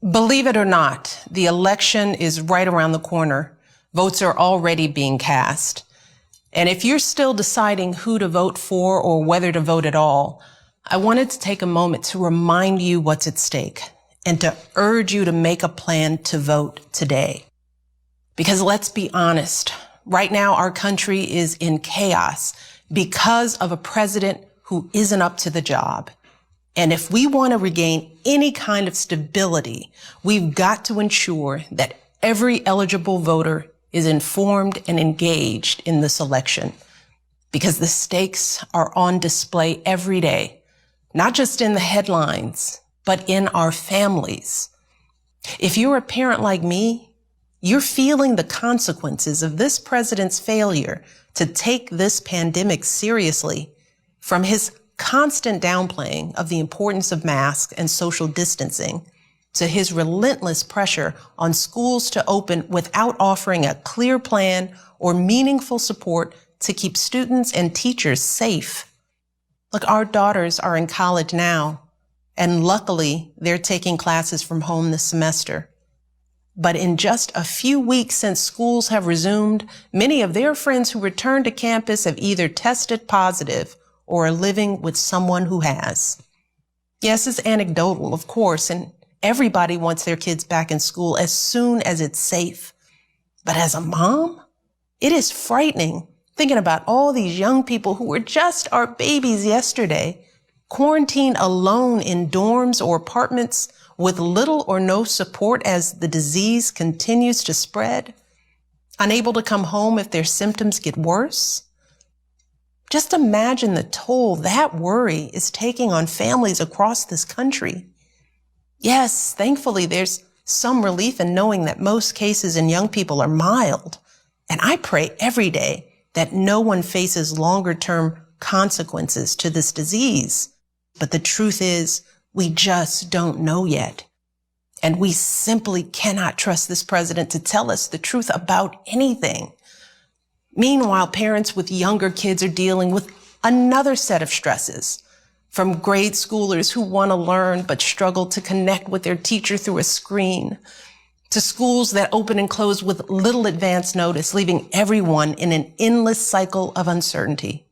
Believe it or not, the election is right around the corner. Votes are already being cast. And if you're still deciding who to vote for or whether to vote at all, I wanted to take a moment to remind you what's at stake and to urge you to make a plan to vote today. Because let's be honest, right now our country is in chaos because of a president who isn't up to the job. And if we want to regain any kind of stability, we've got to ensure that every eligible voter is informed and engaged in this election, because the stakes are on display every day, not just in the headlines, but in our families. If you're a parent like me, you're feeling the consequences of this president's failure to take this pandemic seriously, from his constant downplaying of the importance of masks and social distancing, to his relentless pressure on schools to open without offering a clear plan or meaningful support to keep students and teachers safe. Look, our daughters are in college now, and luckily they're taking classes from home this semester. But in just a few weeks since schools have resumed, many of their friends who returned to campus have either tested positive or are living with someone who has. Yes, it's anecdotal, of course, and everybody wants their kids back in school as soon as it's safe. But as a mom, it is frightening thinking about all these young people who were just our babies yesterday, quarantined alone in dorms or apartments with little or no support as the disease continues to spread, unable to come home if their symptoms get worse. Just imagine the toll that worry is taking on families across this country. Yes, thankfully, there's some relief in knowing that most cases in young people are mild. And I pray every day that no one faces longer-term consequences to this disease. But the truth is, we just don't know yet. And we simply cannot trust this president to tell us the truth about anything. Meanwhile, parents with younger kids are dealing with another set of stresses, from grade schoolers who want to learn but struggle to connect with their teacher through a screen, to schools that open and close with little advance notice, leaving everyone in an endless cycle of uncertainty.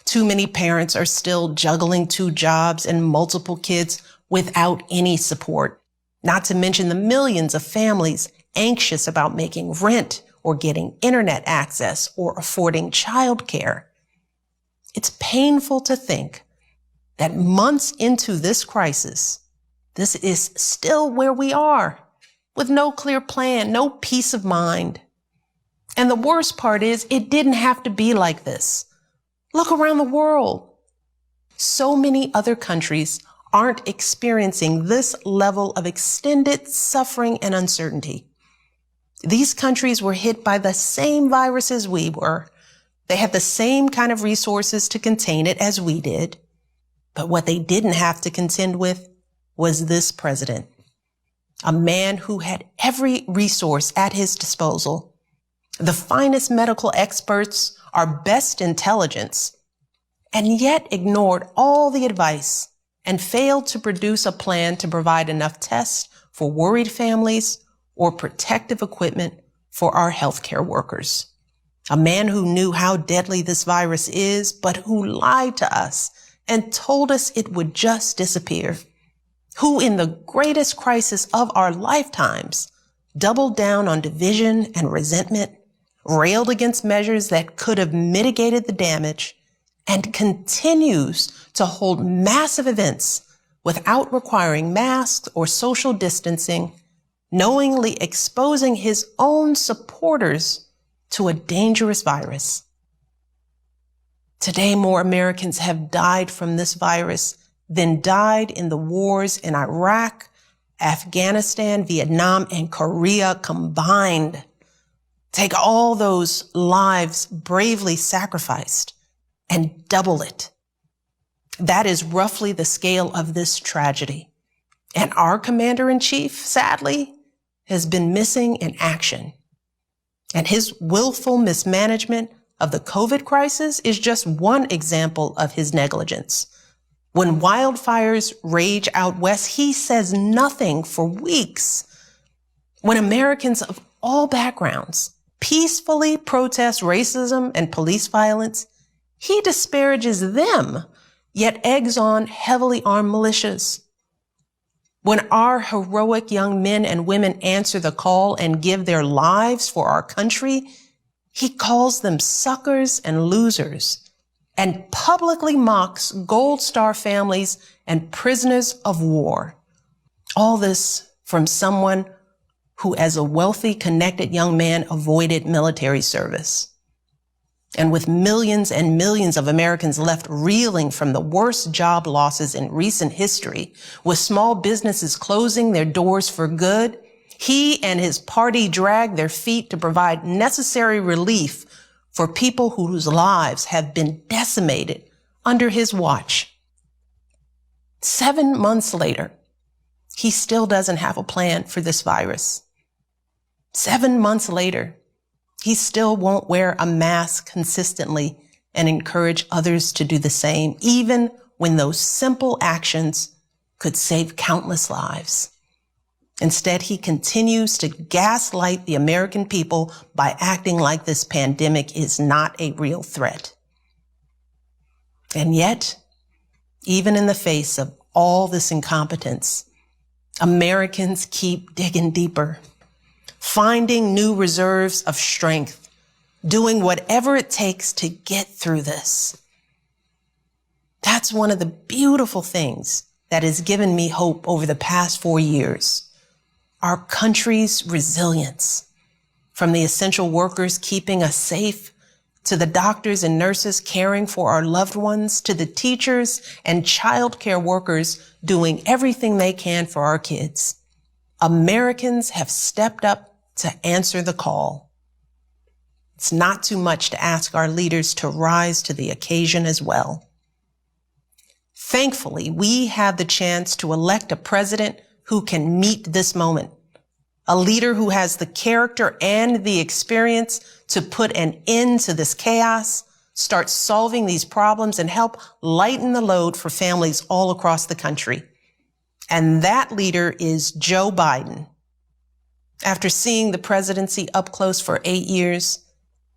Too many parents are still juggling 2 jobs and multiple kids without any support, not to mention the millions of families anxious about making rent or getting internet access or affording childcare. It's painful to think that months into this crisis, this is still where we are, with no clear plan, no peace of mind. And the worst part is, it didn't have to be like this. Look around the world. So many other countries aren't experiencing this level of extended suffering and uncertainty. These countries were hit by the same virus as we were. They had the same kind of resources to contain it as we did. But what they didn't have to contend with was this president, a man who had every resource at his disposal, the finest medical experts, our best intelligence, and yet ignored all the advice and failed to produce a plan to provide enough tests for worried families or protective equipment for our healthcare workers. A man who knew how deadly this virus is, but who lied to us and told us it would just disappear. Who, in the greatest crisis of our lifetimes, doubled down on division and resentment, railed against measures that could have mitigated the damage, and continues to hold massive events without requiring masks or social distancing, knowingly exposing his own supporters to a dangerous virus. Today, more Americans have died from this virus than died in the wars in Iraq, Afghanistan, Vietnam, and Korea combined. Take all those lives bravely sacrificed and double it. That is roughly the scale of this tragedy. And our commander-in-chief, sadly, has been missing in action. And his willful mismanagement of the COVID crisis is just one example of his negligence. When wildfires rage out west, he says nothing for weeks. When Americans of all backgrounds peacefully protest racism and police violence, he disparages them, yet eggs on heavily armed militias. When our heroic young men and women answer the call and give their lives for our country, he calls them suckers and losers and publicly mocks Gold Star families and prisoners of war. All this from someone who, as a wealthy, connected young man, avoided military service. And with millions and millions of Americans left reeling from the worst job losses in recent history, with small businesses closing their doors for good, he and his party dragged their feet to provide necessary relief for people whose lives have been decimated under his watch. 7 months later, he still doesn't have a plan for this virus. 7 months later, he still won't wear a mask consistently and encourage others to do the same, even when those simple actions could save countless lives. Instead, he continues to gaslight the American people by acting like this pandemic is not a real threat. And yet, even in the face of all this incompetence, Americans keep digging deeper, finding new reserves of strength, doing whatever it takes to get through this. That's one of the beautiful things that has given me hope over the past 4 years. Our country's resilience, from the essential workers keeping us safe, to the doctors and nurses caring for our loved ones, to the teachers and childcare workers doing everything they can for our kids. Americans have stepped up to answer the call. It's not too much to ask our leaders to rise to the occasion as well. Thankfully, we have the chance to elect a president who can meet this moment, a leader who has the character and the experience to put an end to this chaos, start solving these problems, and help lighten the load for families all across the country. And that leader is Joe Biden. After seeing the presidency up close for 8 years,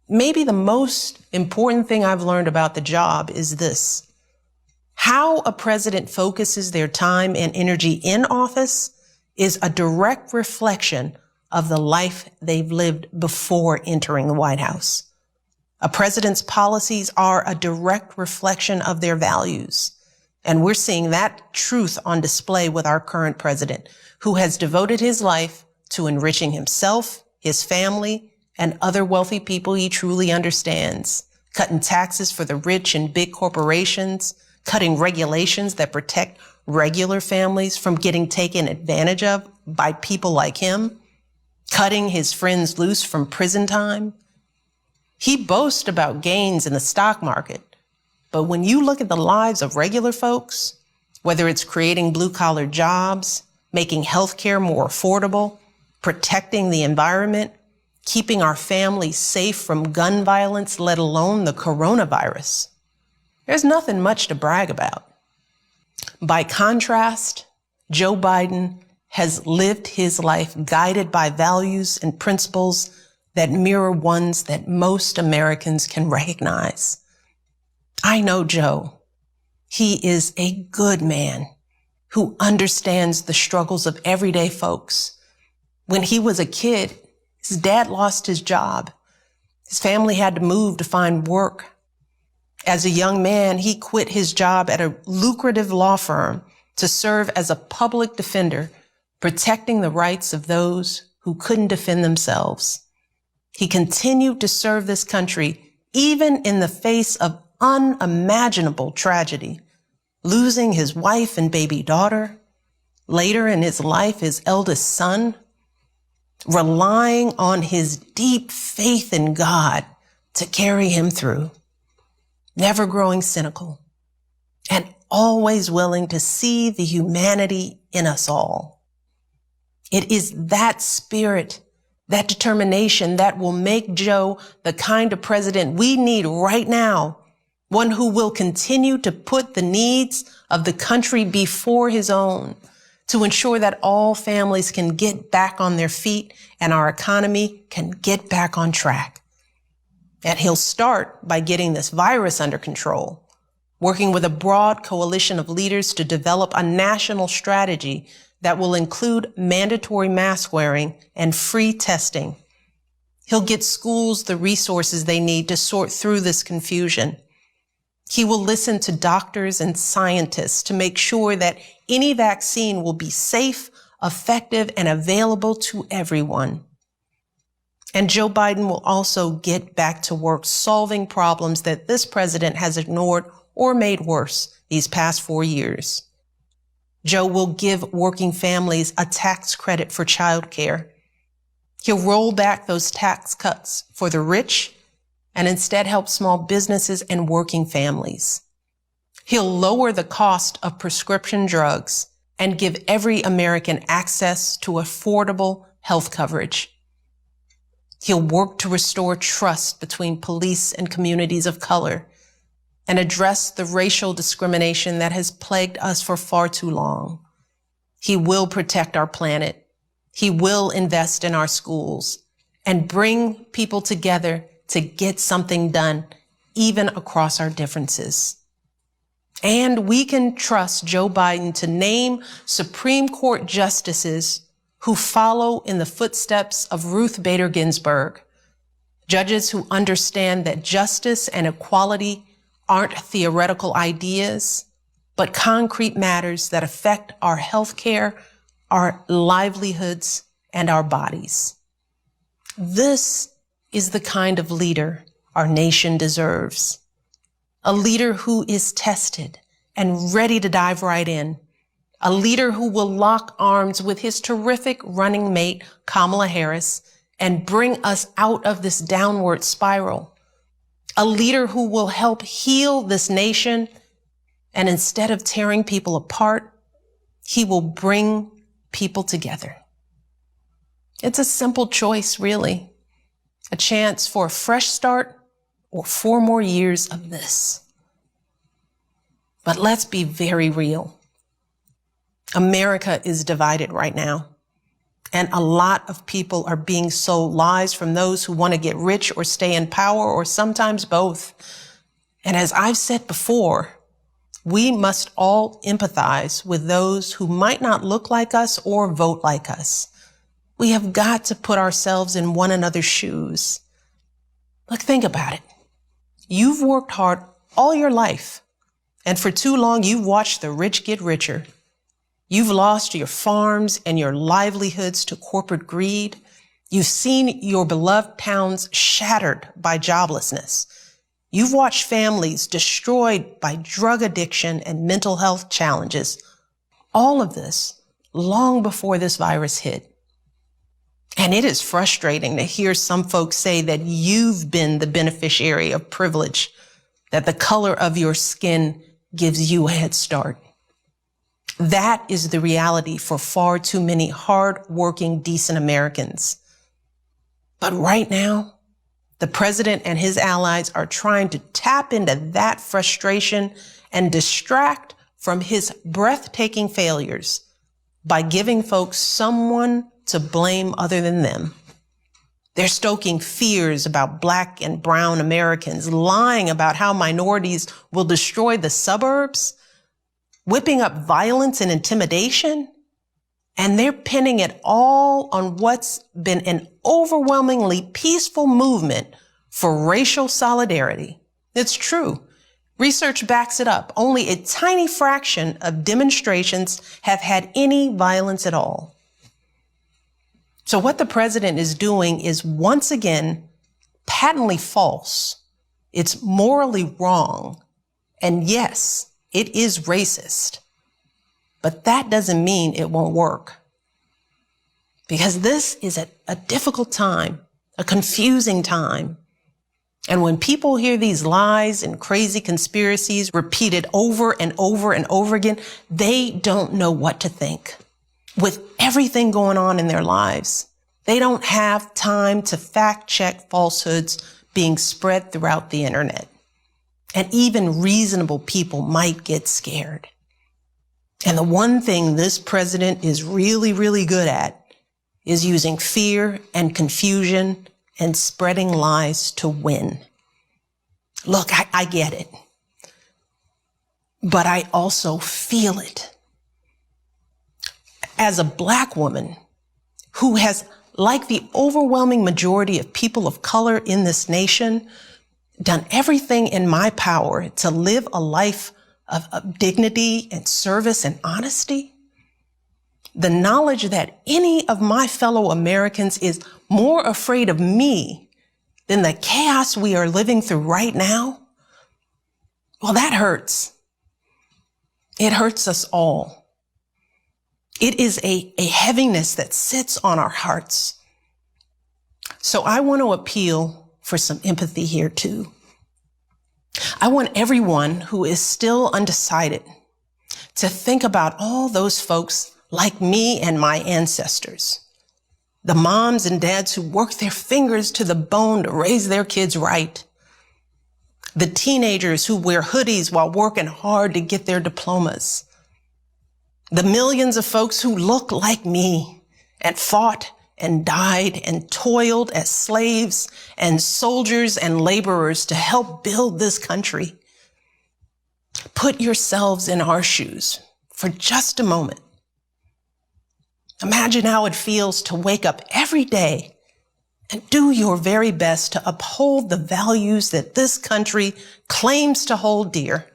maybe the most important thing I've learned about the job is this: how a president focuses their time and energy in office is a direct reflection of the life they've lived before entering the White House. A president's policies are a direct reflection of their values. And we're seeing that truth on display with our current president, who has devoted his life to enriching himself, his family, and other wealthy people he truly understands, cutting taxes for the rich and big corporations, cutting regulations that protect regular families from getting taken advantage of by people like him, cutting his friends loose from prison time. He boasts about gains in the stock market, but when you look at the lives of regular folks, whether it's creating blue-collar jobs, making healthcare more affordable, protecting the environment, keeping our families safe from gun violence, let alone the coronavirus, there's nothing much to brag about. By contrast, Joe Biden has lived his life guided by values and principles that mirror ones that most Americans can recognize. I know Joe. He is a good man who understands the struggles of everyday folks. When he was a kid, his dad lost his job. His family had to move to find work. As a young man, he quit his job at a lucrative law firm to serve as a public defender, protecting the rights of those who couldn't defend themselves. He continued to serve this country even in the face of unimaginable tragedy, losing his wife and baby daughter, later in his life, his eldest son, relying on his deep faith in God to carry him through, never growing cynical, and always willing to see the humanity in us all. It is that spirit, that determination that will make Joe the kind of president we need right now one who will continue to put the needs of the country before his own, to ensure that all families can get back on their feet and our economy can get back on track. And he'll start by getting this virus under control, working with a broad coalition of leaders to develop a national strategy that will include mandatory mask wearing and free testing. He'll get schools the resources they need to sort through this confusion. He will listen to doctors and scientists to make sure that any vaccine will be safe, effective, and available to everyone. And Joe Biden will also get back to work solving problems that this president has ignored or made worse these past 4 years. Joe will give working families a tax credit for childcare. He'll roll back those tax cuts for the rich and instead help small businesses and working families. He'll lower the cost of prescription drugs and give every American access to affordable health coverage. He'll work to restore trust between police and communities of color and address the racial discrimination that has plagued us for far too long. He will protect our planet. He will invest in our schools and bring people together to get something done, even across our differences. And we can trust Joe Biden to name Supreme Court justices who follow in the footsteps of Ruth Bader Ginsburg, judges who understand that justice and equality aren't theoretical ideas, but concrete matters that affect our health care, our livelihoods, and our bodies. This is the kind of leader our nation deserves. A leader who is tested and ready to dive right in. A leader who will lock arms with his terrific running mate, Kamala Harris, and bring us out of this downward spiral. A leader who will help heal this nation, and instead of tearing people apart, he will bring people together. It's a simple choice, really. A chance for a fresh start or 4 more years of this. But let's be very real. America is divided right now, and a lot of people are being sold lies from those who want to get rich or stay in power, or sometimes both. And as I've said before, we must all empathize with those who might not look like us or vote like us. We have got to put ourselves in one another's shoes. Look, think about it. You've worked hard all your life, and for too long you've watched the rich get richer. You've lost your farms and your livelihoods to corporate greed. You've seen your beloved towns shattered by joblessness. You've watched families destroyed by drug addiction and mental health challenges. All of this long before this virus hit. And it is frustrating to hear some folks say that you've been the beneficiary of privilege, that the color of your skin gives you a head start. That is the reality for far too many hard-working, decent Americans. But right now, the president and his allies are trying to tap into that frustration and distract from his breathtaking failures by giving folks someone to blame other than them. They're stoking fears about Black and brown Americans, lying about how minorities will destroy the suburbs, whipping up violence and intimidation, and they're pinning it all on what's been an overwhelmingly peaceful movement for racial solidarity. It's true. Research backs it up. Only a tiny fraction of demonstrations have had any violence at all. So what the president is doing is once again patently false. It's morally wrong. And yes, it is racist. But that doesn't mean it won't work. Because this is a difficult time, a confusing time. And when people hear these lies and crazy conspiracies repeated over and over and over again, they don't know what to think. With everything going on in their lives, they don't have time to fact check falsehoods being spread throughout the internet. and even reasonable people might get scared. And the one thing this president is really, really good at is using fear and confusion and spreading lies to win. Look, I get it, but I also feel it. As a Black woman who has, like the overwhelming majority of people of color in this nation, done everything in my power to live a life of dignity and service and honesty, the knowledge that any of my fellow Americans is more afraid of me than the chaos we are living through right now, well, that hurts. It hurts us all. It is a heaviness that sits on our hearts. So I want to appeal for some empathy here too. I want everyone who is still undecided to think about all those folks like me and my ancestors, the moms and dads who worked their fingers to the bone to raise their kids right, the teenagers who wear hoodies while working hard to get their diplomas, the millions of folks who look like me and fought and died and toiled as slaves and soldiers and laborers to help build this country. Put yourselves in our shoes for just a moment. Imagine how it feels to wake up every day and do your very best to uphold the values that this country claims to hold dear: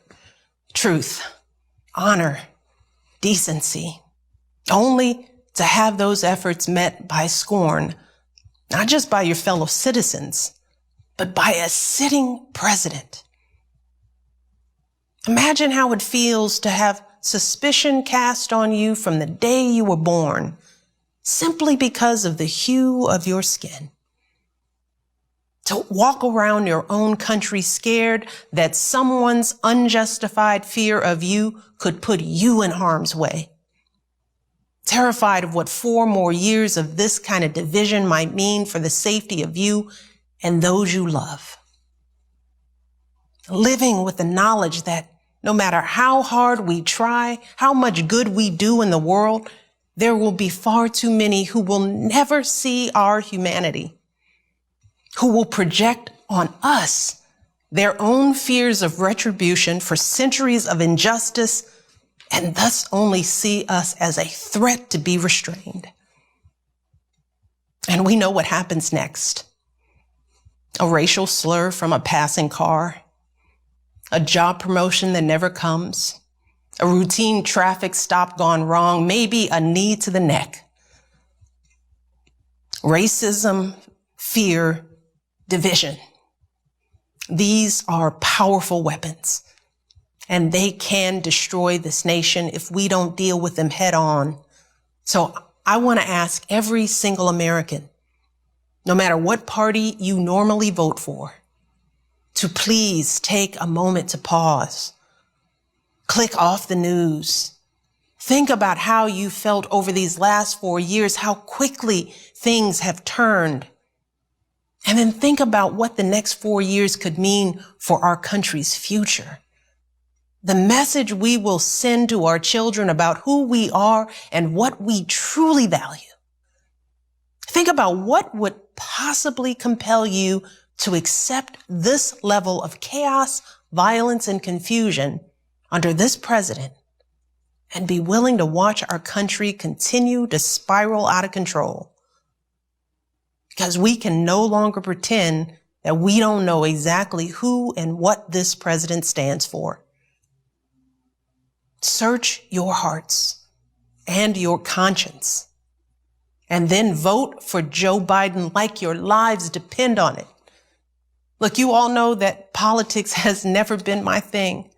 truth, honor, decency, only to have those efforts met by scorn, not just by your fellow citizens, but by a sitting president. Imagine how it feels to have suspicion cast on you from the day you were born, simply because of the hue of your skin. To walk around your own country scared that someone's unjustified fear of you could put you in harm's way. Terrified of what 4 more years of this kind of division might mean for the safety of you and those you love. Living with the knowledge that no matter how hard we try, how much good we do in the world, there will be far too many who will never see our humanity, who will project on us their own fears of retribution for centuries of injustice and thus only see us as a threat to be restrained. And we know what happens next. A racial slur from a passing car, a job promotion that never comes, a routine traffic stop gone wrong, maybe a knee to the neck. Racism, fear, division. These are powerful weapons, and they can destroy this nation if we don't deal with them head on. So I want to ask every single American, no matter what party you normally vote for, to please take a moment to pause. Click off the news. Think about how you felt over these last 4 years, how quickly things have turned. And then think about what the next 4 years could mean for our country's future. The message we will send to our children about who we are and what we truly value. Think about what would possibly compel you to accept this level of chaos, violence, and confusion under this president and be willing to watch our country continue to spiral out of control. Because we can no longer pretend that we don't know exactly who and what this president stands for. Search your hearts and your conscience, and then vote for Joe Biden like your lives depend on it. Look, you all know that politics has never been my thing.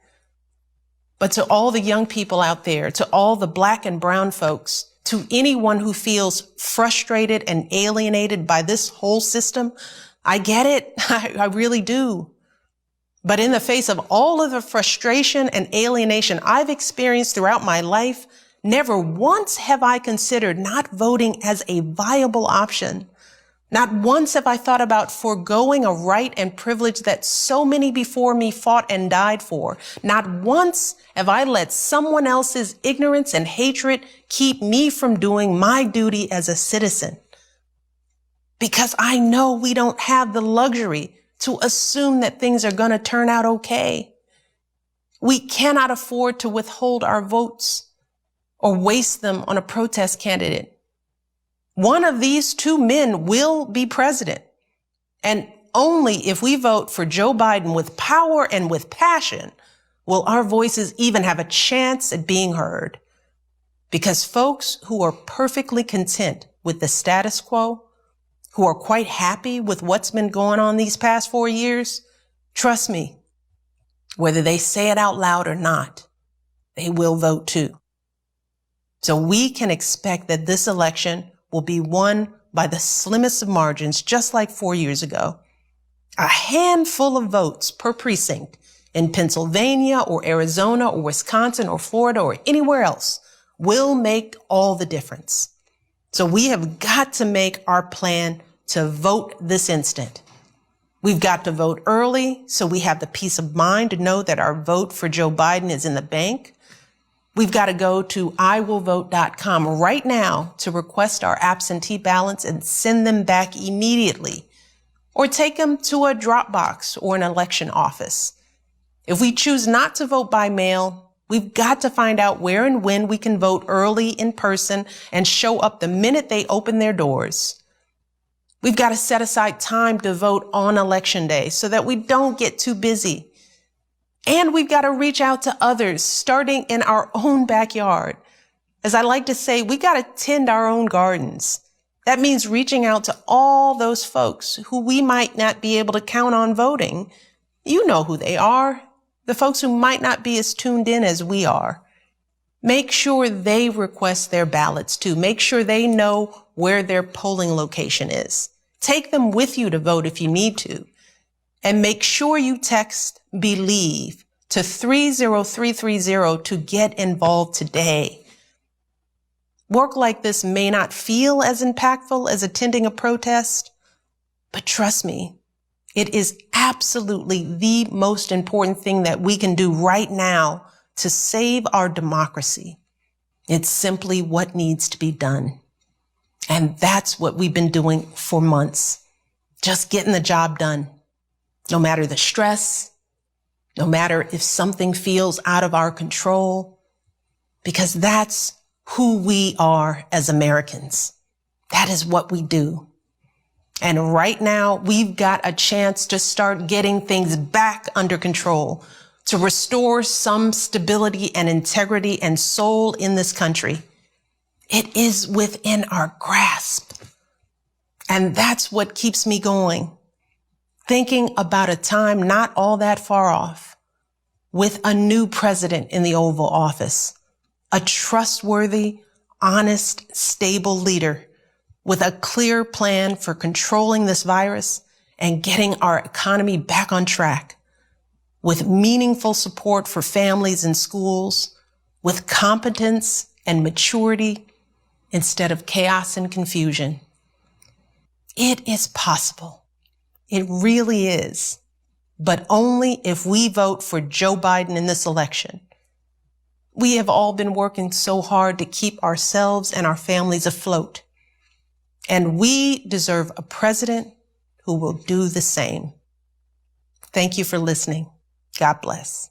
But to all the young people out there, to all the Black and brown folks, to anyone who feels frustrated and alienated by this whole system, I get it. I really do. But in the face of all of the frustration and alienation I've experienced throughout my life, never once have I considered not voting as a viable option. Not once have I thought about foregoing a right and privilege that so many before me fought and died for. Not once have I let someone else's ignorance and hatred keep me from doing my duty as a citizen. Because I know we don't have the luxury to assume that things are going to turn out okay. We cannot afford to withhold our votes or waste them on a protest candidate. One of these two men will be president. And only if we vote for Joe Biden with power and with passion will our voices even have a chance at being heard. Because folks who are perfectly content with the status quo, who are quite happy with what's been going on these past 4 years, trust me, whether they say it out loud or not, they will vote too. So we can expect that this election will be won by the slimmest of margins, just like 4 years ago. A handful of votes per precinct in Pennsylvania or Arizona or Wisconsin or Florida or anywhere else will make all the difference. So we have got to make our plan to vote this instant. We've got to vote early so we have the peace of mind to know that our vote for Joe Biden is in the bank. We've got to go to iwillvote.com right now to request our absentee ballots and send them back immediately, or take them to a drop box or an election office. If we choose not to vote by mail, we've got to find out where and when we can vote early in person and show up the minute they open their doors. We've got to set aside time to vote on election day so that we don't get too busy. And we've got to reach out to others, starting in our own backyard. As I like to say, we got to tend our own gardens. That means reaching out to all those folks who we might not be able to count on voting. You know who they are, the folks who might not be as tuned in as we are. Make sure they request their ballots too. Make sure they know where their polling location is. Take them with you to vote if you need to. And make sure you text BELIEVE to 30330 to get involved today. Work like this may not feel as impactful as attending a protest, but trust me, it is absolutely the most important thing that we can do right now to save our democracy. It's simply what needs to be done. And that's what we've been doing for months, just getting the job done. No matter the stress, no matter if something feels out of our control, because that's who we are as Americans. That is what we do. And right now, we've got a chance to start getting things back under control, to restore some stability and integrity and soul in this country. It is within our grasp. And that's what keeps me going. Thinking about a time not all that far off, with a new president in the Oval Office, a trustworthy, honest, stable leader with a clear plan for controlling this virus and getting our economy back on track, with meaningful support for families and schools, with competence and maturity instead of chaos and confusion. It is possible. It really is, but only if we vote for Joe Biden in this election. We have all been working so hard to keep ourselves and our families afloat, and we deserve a president who will do the same. Thank you for listening. God bless.